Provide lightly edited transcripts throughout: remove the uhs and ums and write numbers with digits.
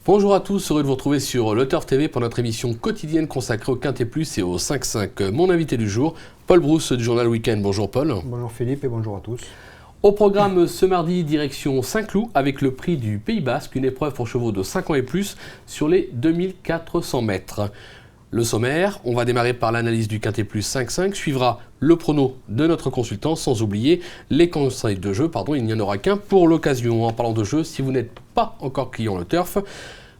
Bonjour à tous, heureux de vous retrouver sur Le Turf TV pour notre émission quotidienne consacrée au Quintet Plus et au 5-5. Mon invité du jour, Paul Brousse du journal Week-end. Bonjour Paul. Bonjour Philippe et bonjour à tous. Au programme ce mardi, direction Saint-Cloud avec le prix du Pays Basque, une épreuve pour chevaux de 5 ans et plus sur les 2400 mètres. Le sommaire, on va démarrer par l'analyse du Quintet Plus 5-5, suivra le prono de notre consultant, sans oublier les conseils de jeu. Il n'y en aura qu'un pour l'occasion. En parlant de jeu, si vous n'êtes pas encore client Le Turf,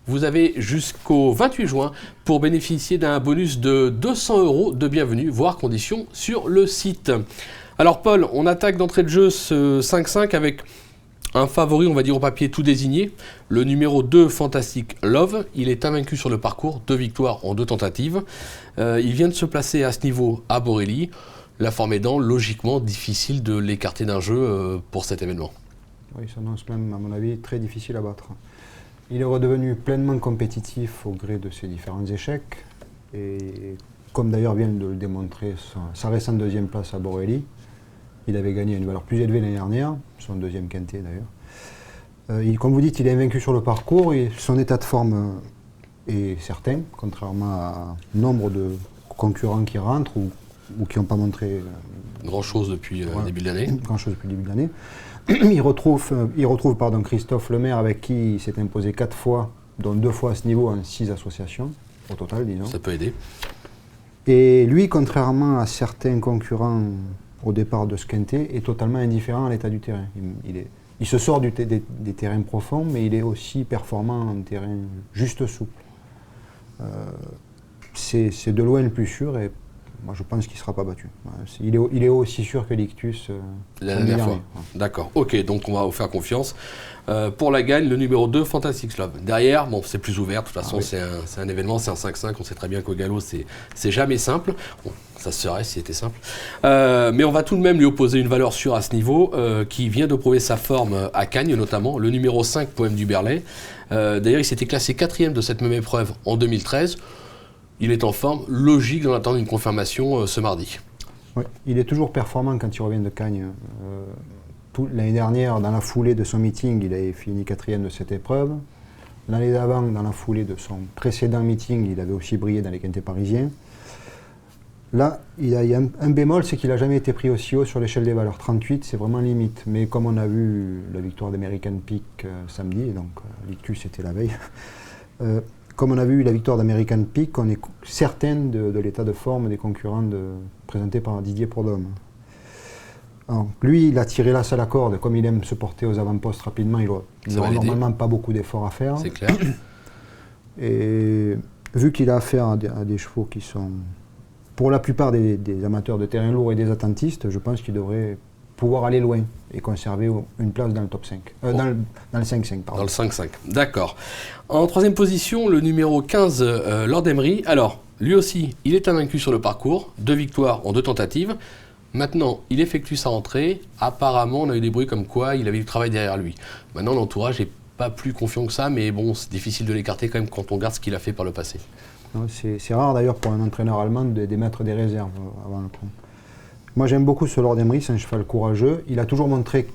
vous avez jusqu'au 28 juin pour bénéficier d'un bonus de 200 € de bienvenue, voire conditions sur le site. Alors Paul, on attaque d'entrée de jeu ce 5-5 avec un favori, on va dire au papier tout désigné, le numéro 2, Fantastic Love. Il est invaincu sur le parcours, 2 victoires en 2 tentatives. Il vient de se placer à ce niveau à Borelli. La forme aidant, logiquement difficile de l'écarter d'un jeu pour cet événement. Oui, ça s'annonce même, à mon avis, très difficile à battre. Il est redevenu pleinement compétitif au gré de ses différents échecs. Et comme d'ailleurs vient de le démontrer sa récente deuxième place à Borelli, il avait gagné à une valeur plus élevée l'année dernière, son deuxième quintet d'ailleurs. Comme vous dites, il est invaincu sur le parcours et son état de forme est certain, contrairement à nombre de concurrents qui rentrent ou qui n'ont pas montré grand-chose depuis le début de l'année. Grand-chose depuis le début de l'année. Il retrouve Christophe Lemaire avec qui il s'est imposé 4 fois, dont 2 fois à ce niveau en 6 associations au total, disons. Ça peut aider. Et lui, contrairement à certains concurrents au départ de ce quintet, est totalement indifférent à l'état du terrain. Il se sort des terrains profonds, mais il est aussi performant en terrain juste souple. C'est de loin le plus sûr et moi je pense qu'il ne sera pas battu. Il est aussi sûr que l'Ictus la dernière fois. D'accord, ok, donc on va vous faire confiance. Pour la gagne, le numéro 2, Fantastic Love. Derrière, bon, c'est plus ouvert, de toute façon c'est un événement, c'est un 5-5, on sait très bien qu'au galop c'est jamais simple. Bon, ça se serait si c'était simple. Mais on va tout de même lui opposer une valeur sûre à ce niveau, qui vient de prouver sa forme à Cagnes notamment, le numéro 5, Poème du Berlay. D'ailleurs, il s'était classé 4e de cette même épreuve en 2013. Il est en forme, logique d'en attendre une confirmation ce mardi. Oui, il est toujours performant quand il revient de Cagnes. L'année dernière, dans la foulée de son meeting, il avait fini 4e de cette épreuve. L'année d'avant, dans la foulée de son précédent meeting, il avait aussi brillé dans les quintets parisiens. Là, il y a un bémol, c'est qu'il n'a jamais été pris aussi haut sur l'échelle des valeurs. 38, c'est vraiment limite. Mais comme on a vu la victoire d'American Peak samedi, et donc l'Ictus était la veille, comme on a vu la victoire d'American Peak, on est certain de l'état de forme des concurrents présentés par Didier Prudhomme. Alors, lui, il a tiré l'as à la corde. Comme il aime se porter aux avant-postes rapidement, il n'aura normalement pas beaucoup d'efforts à faire. C'est clair. Et vu qu'il a affaire à des chevaux qui sont, pour la plupart des amateurs de terrain lourd et des attentistes, je pense qu'il devrait pouvoir aller loin et conserver une place dans le top 5. Dans le 5-5, pardon. Dans le 5-5, d'accord. En 3e position, le numéro 15, Lord Emery. Alors, lui aussi, il est invaincu sur le parcours, 2 victoires en 2 tentatives. Maintenant, il effectue sa rentrée. Apparemment, on a eu des bruits comme quoi il avait du travail derrière lui. Maintenant, l'entourage n'est pas plus confiant que ça, mais bon, c'est difficile de l'écarter quand même quand on regarde ce qu'il a fait par le passé. C'est rare d'ailleurs pour un entraîneur allemand d'émettre des réserves avant le coup. Moi, j'aime beaucoup ce Lord Emery, c'est un cheval courageux. Il a toujours montré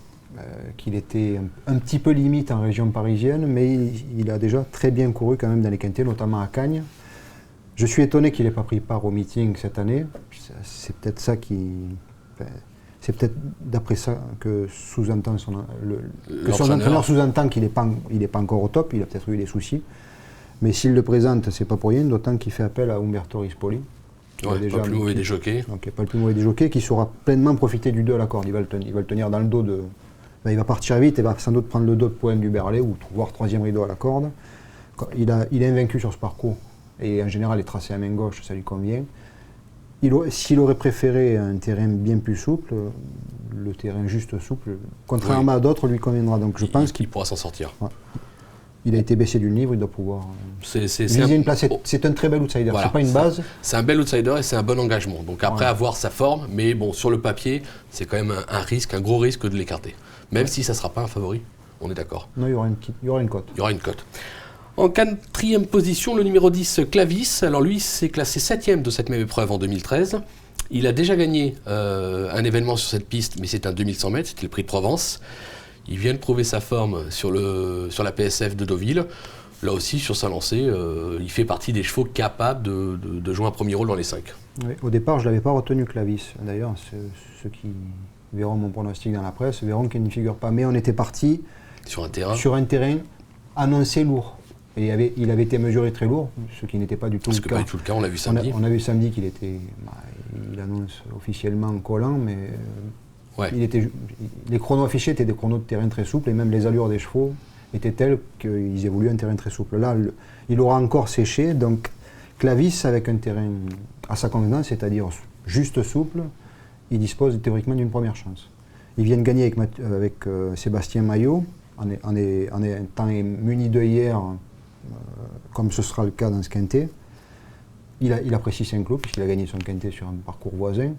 qu'il était un petit peu limite en région parisienne, mais il a déjà très bien couru quand même dans les quintets, notamment à Cagnes. Je suis étonné qu'il n'ait pas pris part au meeting cette année. C'est peut-être ça c'est peut-être d'après ça que sous-entend son entraîneur sous-entend qu'il n'est pas encore au top. Il a peut-être eu des soucis. Mais s'il le présente, c'est pas pour rien, d'autant qu'il fait appel à Umberto Rispoli. Ouais, pas le plus mauvais des jockeys. Donc, pas le plus mauvais des jockeys, qui saura pleinement profiter du 2 à la corde. Il va le tenir dans le dos de. Il va partir vite et va sans doute prendre le dos de Poème du Berlay ou voire 3e rideau à la corde. Il est invaincu sur ce parcours. Et en général, les tracés à main gauche, ça lui convient. S'il aurait préféré un terrain bien plus souple, le terrain juste souple, contrairement à d'autres, lui conviendra. Donc je pense qu'il pourra s'en sortir. Ouais. Il a été baissé du livre, il doit pouvoir viser une place. C'est un très bel outsider, voilà, c'est pas une base. C'est un bel outsider et c'est un bon engagement. Donc après avoir sa forme, mais bon, sur le papier, c'est quand même un risque, un gros risque de l'écarter. Même si ça ne sera pas un favori, on est d'accord. Non, il y aura une cote. Il y aura une cote. En 4e position, le numéro 10, Clavis. Alors lui, s'est classé 7e de cette même épreuve en 2013. Il a déjà gagné un événement sur cette piste, mais c'est un 2100 mètres, c'était le Prix de Provence. Il vient de prouver sa forme sur la PSF de Deauville. Là aussi, sur sa lancée, il fait partie des chevaux capables de jouer un premier rôle dans les 5. Oui, au départ, je ne l'avais pas retenu Clavis. D'ailleurs, ceux qui verront mon pronostic dans la presse verront qu'il n'y figure pas. Mais on était parti sur un terrain annoncé lourd. Et il avait été mesuré très lourd, ce qui n'était pas du tout le cas. Pas du tout le cas, on l'a vu samedi. On a vu samedi qu'il était, il annonce officiellement collant, mais les chronos affichés étaient des chronos de terrain très souples, et même les allures des chevaux étaient telles qu'ils évoluaient un terrain très souple. Là, il aura encore séché, donc Clavis avec un terrain à sa convenance, c'est-à-dire juste souple, il dispose théoriquement d'une première chance. Ils viennent gagner avec Sébastien Maillot, en étant muni de hier, comme ce sera le cas dans ce quintet. Il apprécie Saint-Cloud puisqu'il a gagné son quintet sur un parcours voisin.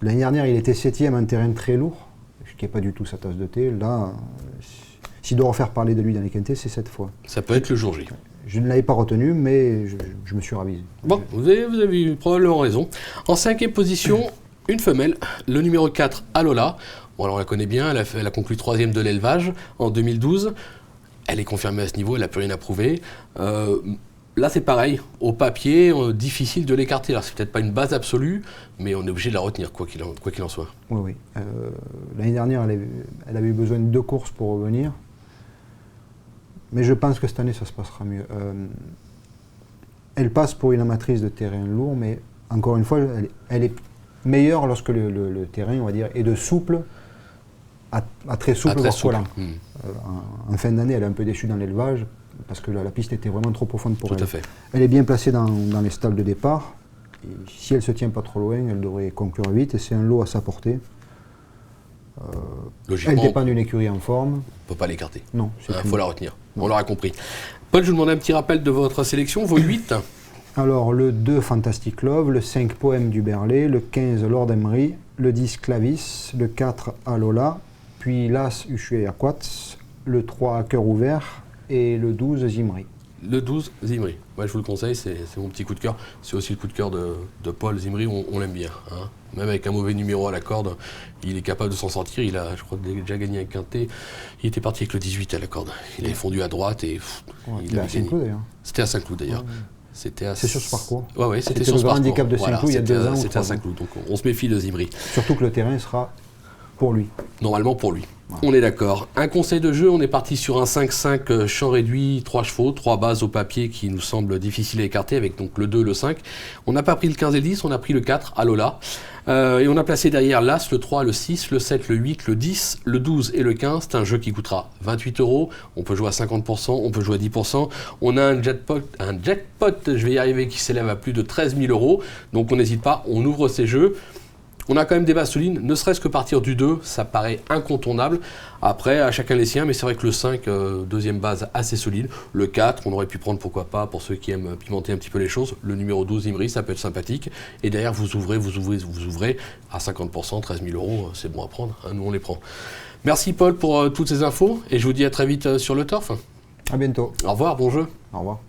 L'année dernière, il était 7e en terrain très lourd, ce qui n'est pas du tout sa tasse de thé. Là, s'il doit refaire parler de lui dans les quintets, c'est cette fois. Ça peut être le jour J. Je ne l'avais pas retenu, mais je me suis ravisé. Bon, vous avez eu probablement raison. En 5e position, une femelle, le numéro 4, Alola. Bon, alors on la connaît bien, elle a conclu 3e de l'élevage en 2012. Elle est confirmée à ce niveau, elle n'a plus rien à prouver. Là, c'est pareil, au papier, difficile de l'écarter. Alors, c'est peut-être pas une base absolue, mais on est obligé de la retenir, quoi qu'il en soit. Oui. L'année dernière, elle avait eu besoin de 2 courses pour revenir. Mais je pense que cette année, ça se passera mieux. Elle passe pour une amatrice de terrain lourd, mais encore une fois, elle est meilleure lorsque le terrain, on va dire, est de souple à très souple, voire collant. En fin d'année, elle est un peu déçue dans l'élevage, parce que la piste était vraiment trop profonde pour elle. Tout à fait. Elle est bien placée dans les stalles de départ. Et si elle ne se tient pas trop loin, elle devrait conclure vite, et c'est un lot à sa portée. Elle dépend d'une écurie en forme. On ne peut pas l'écarter. Non. Il faut la retenir. Non. On l'aura compris. Paul, je vous demande un petit rappel de votre sélection, vos 8. Alors, le 2, Fantastic Love, le 5, Poème du Berlay, le 15, Lord Emery, le 10, Clavis, le 4, Alola, puis l'As, Ushue Aquats, le 3, Cœur Ouvert, et le 12, Zimri. Le 12, Zimri. Moi, je vous le conseille, c'est mon petit coup de cœur. C'est aussi le coup de cœur de Paul Zimri, on l'aime bien. Hein. Même avec un mauvais numéro à la corde, il est capable de s'en sortir. Il a, je crois, déjà gagné un quintet. Il était parti avec le 18 à la corde. Il avait fondu à droite et il avait gagné. C'était à Saint-Cloud d'ailleurs. C'est sur ce parcours. Ouais, c'était sur ce parcours. Le handicap de Saint-Cloud il y a 2 ans. C'était à Saint-Cloud, donc on se méfie de Zimri. Surtout que le terrain sera pour lui. Normalement pour lui. Voilà. On est d'accord. Un conseil de jeu, on est parti sur un 5-5 champ réduit, 3 chevaux, 3 bases au papier qui nous semblent difficiles à écarter avec donc le 2, le 5. On n'a pas pris le 15 et le 10, on a pris le 4, Alola. Et on a placé derrière l'As, le 3, le 6, le 7, le 8, le 10, le 12 et le 15. C'est un jeu qui coûtera 28 €. On peut jouer à 50%, on peut jouer à 10%. On a un jackpot, je vais y arriver, qui s'élève à plus de 13 000 €. Donc on n'hésite pas, on ouvre ces jeux. On a quand même des bases solides, ne serait-ce que partir du 2, ça paraît incontournable. Après, à chacun les siens, mais c'est vrai que le 5, deuxième base assez solide. Le 4, on aurait pu prendre, pourquoi pas, pour ceux qui aiment pimenter un petit peu les choses. Le numéro 12, Imri, ça peut être sympathique. Et derrière, vous ouvrez à 50%, 13 000 €, c'est bon à prendre, hein, nous on les prend. Merci Paul pour toutes ces infos, et je vous dis à très vite sur le Turf. À bientôt. Au revoir, bon jeu. Au revoir.